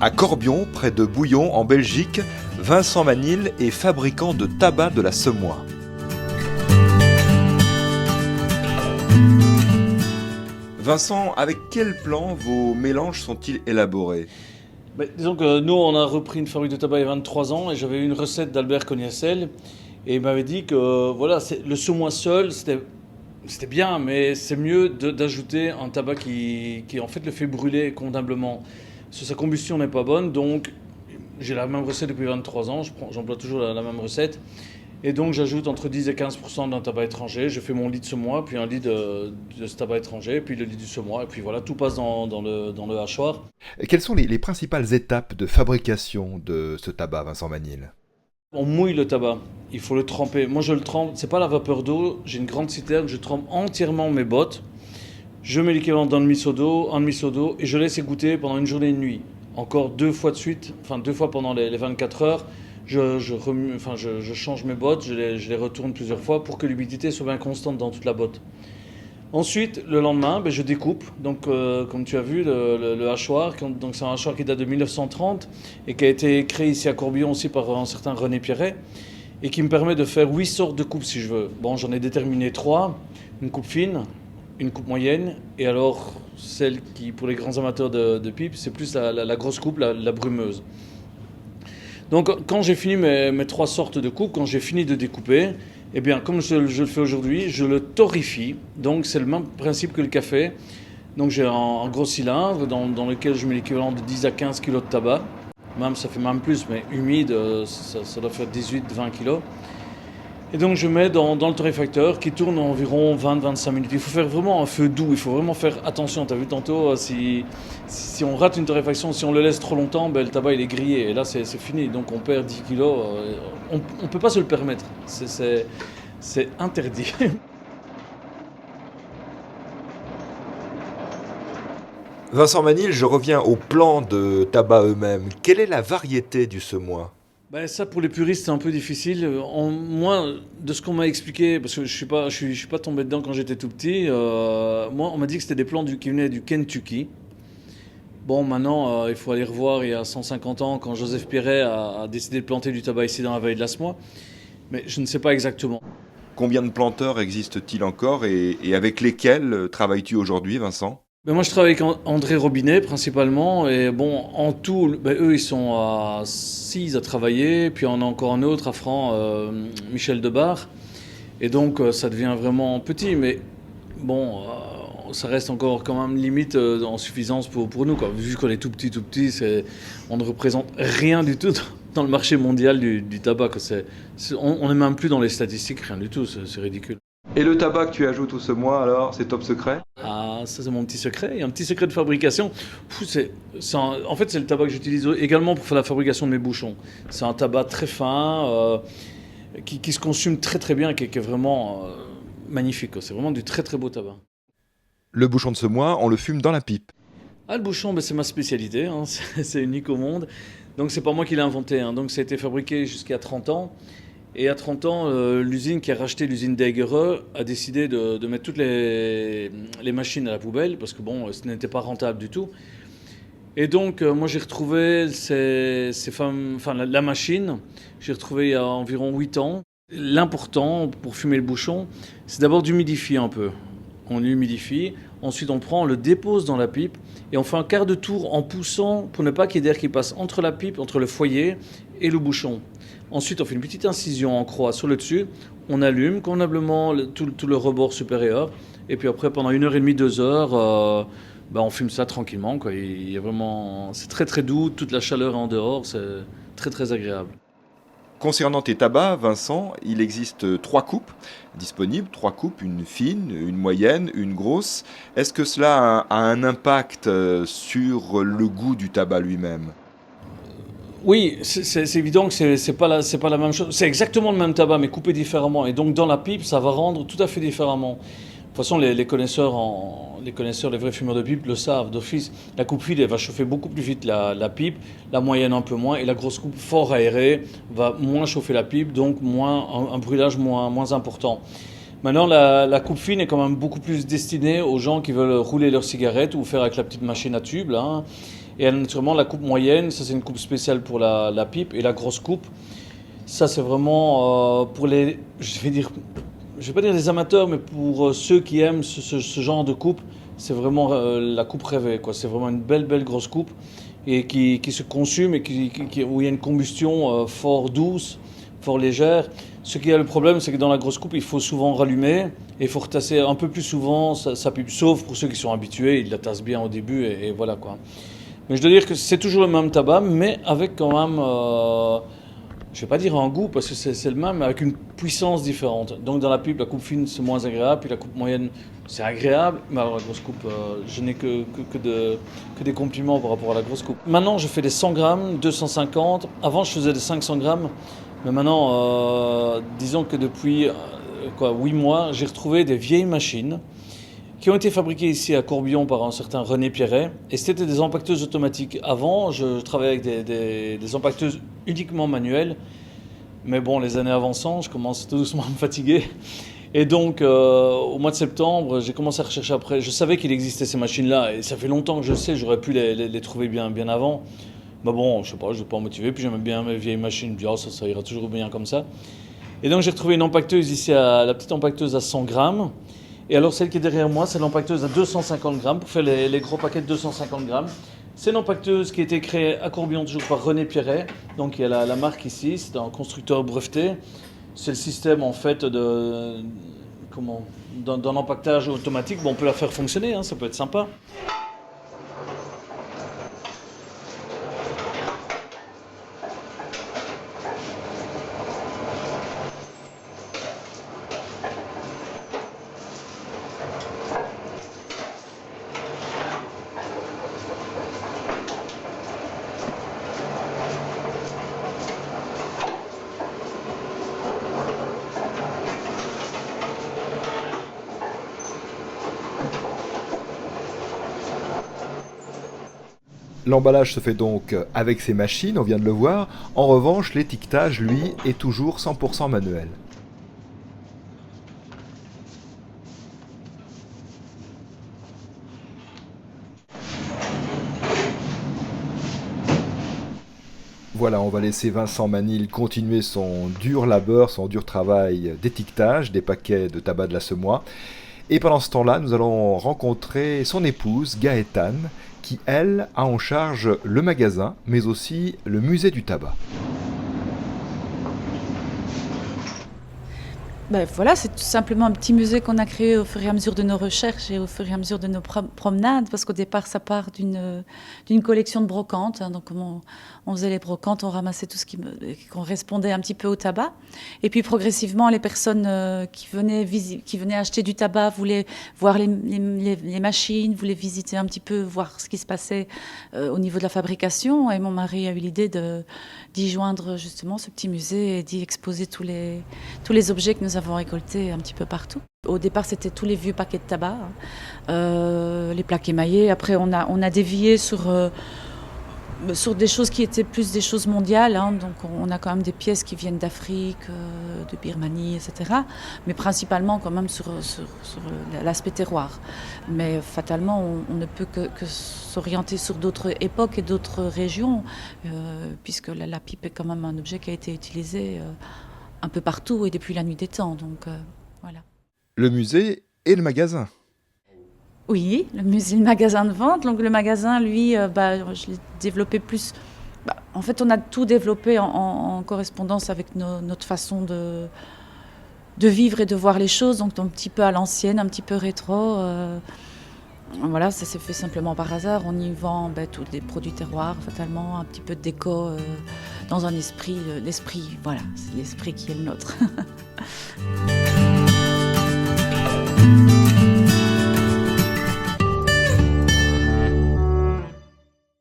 À Corbion, près de Bouillon, en Belgique, Vincent Manil est fabricant de tabac de la semoie. Vincent, avec quel plan vos mélanges sont-ils élaborés? Disons que nous, on a repris une fabrique de tabac il y a 23 ans et j'avais eu une recette d'Albert Cognassel et il m'avait dit que voilà, le semois seul, c'était bien, mais c'est mieux d'ajouter un tabac qui en fait le fait brûler convenablement. Parce que sa combustion n'est pas bonne, donc j'ai la même recette depuis 23 ans, j'emploie toujours la même recette. Et donc j'ajoute entre 10 et 15% d'un tabac étranger, je fais mon lit de semois, puis un lit de ce tabac étranger, puis le lit du semois, et puis voilà, tout passe dans le hachoir. Quelles sont les principales étapes de fabrication de ce tabac, Vincent Manil? On mouille le tabac, il faut le tremper. Moi je le trempe, c'est pas la vapeur d'eau, j'ai une grande citerne, je trempe entièrement mes bottes. Je mets l'équivalent d'un demi-seau d'eau, et je laisse égoutter pendant une journée et une nuit. Encore 2 fois de suite, enfin 2 fois pendant les 24 heures, je change mes bottes, je les retourne plusieurs fois pour que l'humidité soit bien constante dans toute la botte. Ensuite, le lendemain, je découpe. Donc, comme tu as vu, le hachoir, donc c'est un hachoir qui date de 1930 et qui a été créé ici à Corbion aussi par un certain René Pierret et qui me permet de faire 8 sortes de coupes si je veux. Bon, j'en ai déterminé 3, une coupe fine, une coupe moyenne et alors celle qui, pour les grands amateurs de pipe, c'est plus la grosse coupe, la brumeuse. Donc quand j'ai fini mes 3 sortes de coupes, quand j'ai fini de découper, eh bien comme je le fais aujourd'hui, je le torréfie. Donc c'est le même principe que le café. Donc j'ai un gros cylindre dans lequel je mets l'équivalent de 10 à 15 kg de tabac. Même ça fait même plus, mais humide, ça doit faire 18-20 kg. Et donc je mets dans le torréfacteur qui tourne environ 20-25 minutes. Il faut faire vraiment un feu doux, il faut vraiment faire attention. Tu as vu tantôt, si on rate une torréfaction, si on le laisse trop longtemps, le tabac il est grillé. Et là c'est fini, donc on perd 10 kilos. On ne peut pas se le permettre, c'est interdit. Vincent Manil, je reviens aux plants de tabac eux-mêmes. Quelle est la variété du semois? Ça pour les puristes c'est un peu difficile. Moi, de ce qu'on m'a expliqué, parce que je suis pas tombé dedans quand j'étais tout petit, moi on m'a dit que c'était des plants qui venaient du Kentucky. Bon, maintenant, il faut aller revoir il y a 150 ans quand Joseph Pierret a décidé de planter du tabac ici dans la vallée de la Semois. Mais je ne sais pas exactement. Combien de planteurs existent-ils encore et avec lesquels travailles-tu aujourd'hui, Vincent? Moi, je travaille avec André Robinet principalement. Et bon, en tout, eux, ils sont à 6 à travailler. Puis on a encore un autre à Franc, Michel Debar. Et donc, ça devient vraiment petit. Mais bon, ça reste encore quand même limite en suffisance pour nous, quoi. Vu qu'on est tout petit, on ne représente rien du tout dans le marché mondial du tabac, quoi. On n'est même plus dans les statistiques, rien du tout, c'est ridicule. Et le tabac que tu ajoutes au semois, alors, c'est top secret? Ah, ça c'est mon petit secret. Il y a un petit secret de fabrication. En fait, c'est le tabac que j'utilise également pour faire la fabrication de mes bouchons. C'est un tabac très fin, qui se consume très très bien, qui est vraiment magnifique, quoi. C'est vraiment du très très beau tabac. Le bouchon de semois, on le fume dans la pipe. Ah, le bouchon, c'est ma spécialité, hein. C'est unique au monde. Donc c'est pas moi qui l'ai inventé, hein. Donc ça a été fabriqué jusqu'à 30 ans. Et à 30 ans, l'usine qui a racheté l'usine d'Aigereux a décidé de mettre toutes les machines à la poubelle parce que bon, ce n'était pas rentable du tout. Et donc, moi j'ai retrouvé la machine, j'ai retrouvé il y a environ 8 ans. L'important pour fumer le bouchon, c'est d'abord d'humidifier un peu. On l'humidifie, ensuite on le dépose dans la pipe et on fait un quart de tour en poussant pour ne pas qu'il y ait d'air qui passe entre la pipe, entre le foyer et le bouchon. Ensuite on fait une petite incision en croix sur le dessus, on allume convenablement tout le rebord supérieur et puis après pendant 1h30, 2 heures, on fume ça tranquillement, quoi. Il y a vraiment, c'est très très doux, toute la chaleur est en dehors, c'est très très agréable. Concernant tes tabacs, Vincent, il existe 3 coupes disponibles, 3 coupes, une fine, une moyenne, une grosse. Est-ce que cela a un impact sur le goût du tabac lui-même? Oui, c'est évident que c'est pas la même chose. C'est exactement le même tabac, mais coupé différemment. Et donc dans la pipe, ça va rendre tout à fait différemment. De toute façon, les connaisseurs, les vrais fumeurs de pipe le savent d'office. La coupe fine, elle va chauffer beaucoup plus vite la pipe, la moyenne un peu moins, et la grosse coupe fort aérée va moins chauffer la pipe, donc un brûlage moins important. Maintenant, la coupe fine est quand même beaucoup plus destinée aux gens qui veulent rouler leur cigarette ou faire avec la petite machine à tube, là, hein. Et naturellement, la coupe moyenne, ça c'est une coupe spéciale pour la pipe. Et la grosse coupe, ça c'est vraiment pour les, je vais pas dire les amateurs, mais pour ceux qui aiment ce genre de coupe, c'est vraiment la coupe rêvée, quoi. C'est vraiment une belle grosse coupe et qui se consume et où il y a une combustion fort douce, fort légère. Ce qui est le problème, c'est que dans la grosse coupe, il faut souvent rallumer et il faut retasser un peu plus souvent sa pipe. Sauf pour ceux qui sont habitués, ils la tassent bien au début et voilà, quoi. Mais je dois dire que c'est toujours le même tabac, mais avec quand même, je ne vais pas dire un goût, parce que c'est le même, mais avec une puissance différente. Donc dans la pipe, la coupe fine, c'est moins agréable, puis la coupe moyenne, c'est agréable, mais alors la grosse coupe, je n'ai que des compliments par rapport à la grosse coupe. Maintenant, je fais des 100 grammes, 250. Avant, je faisais des 500 grammes, mais maintenant, disons que depuis 8 mois, j'ai retrouvé des vieilles machines qui ont été fabriquées ici à Corbion par un certain René Pierret. Et c'était des empaqueteuses automatiques. Avant, je travaillais avec des empaqueteuses uniquement manuelles. Mais bon, les années avançant, je commence tout doucement à me fatiguer. Et donc, au mois de septembre, j'ai commencé à rechercher après. Je savais qu'il existait ces machines-là. Et ça fait longtemps que je sais, j'aurais pu les trouver bien avant. Mais bon, je sais pas, je ne vais pas motiver. Puis j'aime bien mes vieilles machines. Je me dis, ça ira toujours bien comme ça. Et donc, j'ai retrouvé une empaqueteuse ici, la petite empaqueteuse à 100 grammes. Et alors celle qui est derrière moi, c'est l'empaqueteuse à 250 grammes pour faire les gros paquets de 250 grammes. C'est une empaqueteuse qui a été créée à Corbion toujours par René Pierret. Donc il y a la marque ici, c'est un constructeur breveté. C'est le système en fait d'un empaquetage automatique. Bon, on peut la faire fonctionner, ça peut être sympa. L'emballage se fait donc avec ces machines, on vient de le voir. En revanche, l'étiquetage, lui, est toujours 100% manuel. Voilà, on va laisser Vincent Manil continuer son dur labeur, son dur travail d'étiquetage des paquets de tabac de la Semois. Et pendant ce temps-là, nous allons rencontrer son épouse, Gaëtane, qui, elle, a en charge le magasin, mais aussi le musée du tabac. Voilà, c'est tout simplement un petit musée qu'on a créé au fur et à mesure de nos recherches et au fur et à mesure de nos promenades, parce qu'au départ, ça part d'une collection de brocantes. Donc, on faisait les brocantes, on ramassait tout ce qui correspondait un petit peu au tabac. Et puis, progressivement, les personnes qui venaient acheter du tabac voulaient voir les machines, voulaient visiter un petit peu, voir ce qui se passait au niveau de la fabrication. Et mon mari a eu l'idée d'y joindre justement ce petit musée et d'y exposer tous les objets que nous avons récoltés un petit peu partout. Au départ, c'était tous les vieux paquets de tabac, les plaques émaillées. Après, on a dévié sur des choses qui étaient plus des choses mondiales. Donc, on a quand même des pièces qui viennent d'Afrique, de Birmanie, etc. Mais principalement quand même sur l'aspect terroir. Mais fatalement, on ne peut que s'orienter sur d'autres époques et d'autres régions, puisque la pipe est quand même un objet qui a été utilisé un peu partout et depuis la nuit des temps. Donc, voilà. Le musée et le magasin. Oui, le musée, le magasin de vente. Donc le magasin, lui, je l'ai développé plus. En fait, on a tout développé en correspondance avec notre façon de vivre et de voir les choses. Donc un petit peu à l'ancienne, un petit peu rétro. Voilà, ça s'est fait simplement par hasard. On y vend tous les produits terroirs, fatalement, un petit peu de déco dans un esprit. L'esprit, voilà, c'est l'esprit qui est le nôtre.